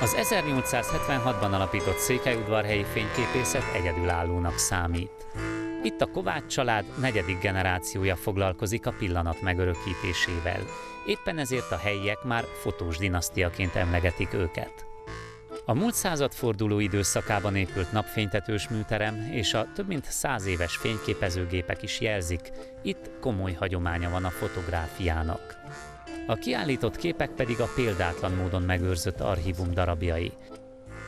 Az 1876-ban alapított székelyudvarhelyi fényképészet egyedülállónak számít. Itt a Kovács család negyedik generációja foglalkozik a pillanat megörökítésével. Éppen ezért a helyiek már fotós dinasztiaként emlegetik őket. A múlt századforduló időszakában épült napfénytetős műterem és a több mint 100 éves fényképezőgépek is jelzik, itt komoly hagyománya van a fotográfiának. A kiállított képek pedig a példátlan módon megőrzött archívum darabjai.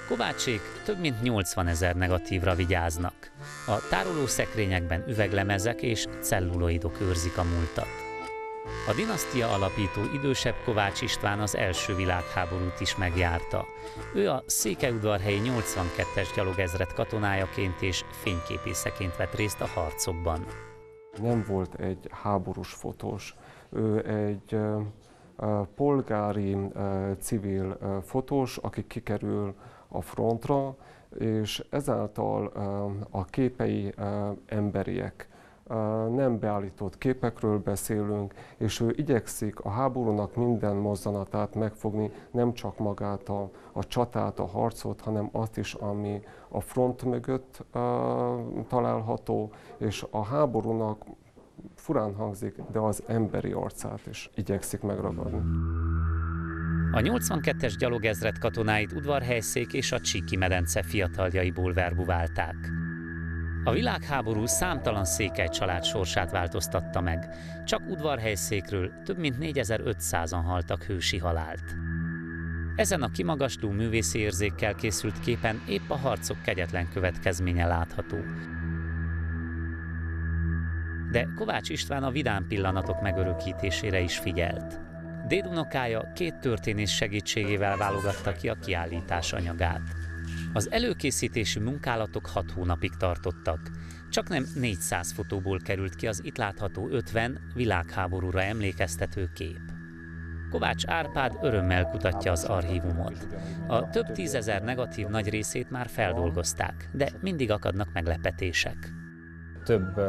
Kovácsék több mint 80 000 negatívra vigyáznak. A tárolószekrényekben üveglemezek és celluloidok őrzik a múltat. A dinasztia alapító idősebb Kovács István az első világháborút is megjárta. Ő a székelyudvarhelyi 82-es gyalogezred katonájaként és fényképészeként vett részt a harcokban. Nem volt egy háborús fotós, ő egy polgári, civil fotós, aki kikerül a frontra, és ezáltal a képei emberiek. Nem beállított képekről beszélünk, és ő igyekszik a háborúnak minden mozzanatát megfogni, nem csak magát a csatát, a harcot, hanem azt is, ami a front mögött található, és a háborúnak furán hangzik, de az emberi arcát is igyekszik megragadni. A 82-es gyalogezred katonáit Udvarhelyszék és a Csíki-medence fiataljaiból verbuválták. A világháború számtalan székely család sorsát változtatta meg. Csak Udvarhelyszékről több mint 4500-an haltak hősi halált. Ezen a kimagasló művészi érzékkel készült képen épp a harcok kegyetlen következménye látható. De Kovács István a vidám pillanatok megörökítésére is figyelt. Dédunokája 2 történész segítségével válogatta ki a kiállítás anyagát. Az előkészítési munkálatok 6 hónapig tartottak. Csaknem 400 fotóból került ki az itt látható 50 világháborúra emlékeztető kép. Kovács Árpád örömmel kutatja az archívumot. A több tízezer negatív nagy részét már feldolgozták, de mindig akadnak meglepetések. Több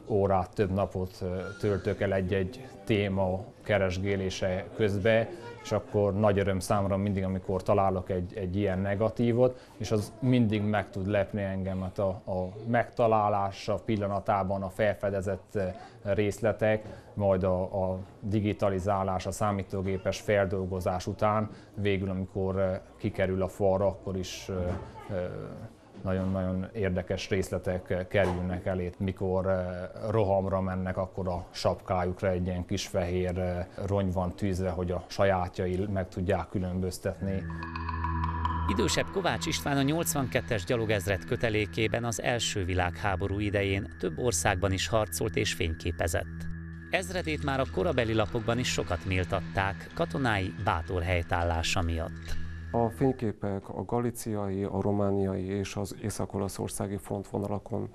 órát, több napot töltök el egy-egy téma keresgélése közben, és akkor nagy öröm számomra mindig, amikor találok egy ilyen negatívot, és az mindig meg tud lepni engemet a megtalálása pillanatában, a felfedezett részletek, majd a digitalizálás, a számítógépes feldolgozás után, végül amikor kikerül a falra, akkor is nagyon-nagyon érdekes részletek kerülnek elé. Mikor rohamra mennek, akkor a sapkájukra egy ilyen kis fehér rongy van tűzve, hogy a sajátjai meg tudják különböztetni. Idősebb Kovács István a 82-es gyalogezred kötelékében az első világháború idején több országban is harcolt és fényképezett. Ezredét már a korabeli lapokban is sokat méltatták katonái bátor helytállása miatt. A fényképek a galíciai, a romániai és az észak-olaszországi frontvonalakon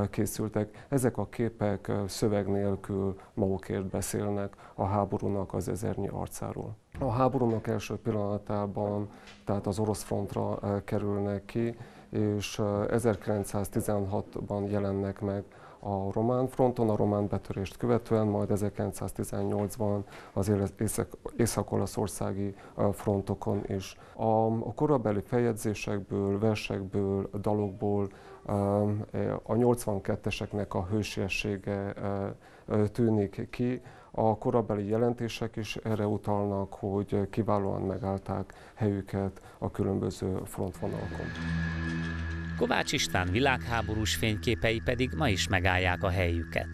készültek. Ezek a képek szöveg nélkül magukért beszélnek a háborúnak az ezernyi arcáról. A háborúnak első pillanatában, tehát az orosz frontra kerülnek ki, és 1916-ban jelennek meg a román fronton, a román betörést követően, majd 1918-ban az észak-olaszországi frontokon is. A korabeli feljegyzésekből, versekből, dalokból a 82-eseknek a hősiessége tűnik ki. A korabeli jelentések is erre utalnak, hogy kiválóan megállták helyüket a különböző frontvonalakon. Kovács István világháborús fényképei pedig ma is megállják a helyüket.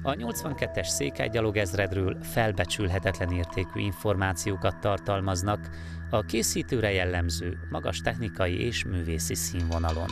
A 82-es székelygyalogezredről felbecsülhetetlen értékű információkat tartalmaznak a készítőre jellemző, magas technikai és művészi színvonalon.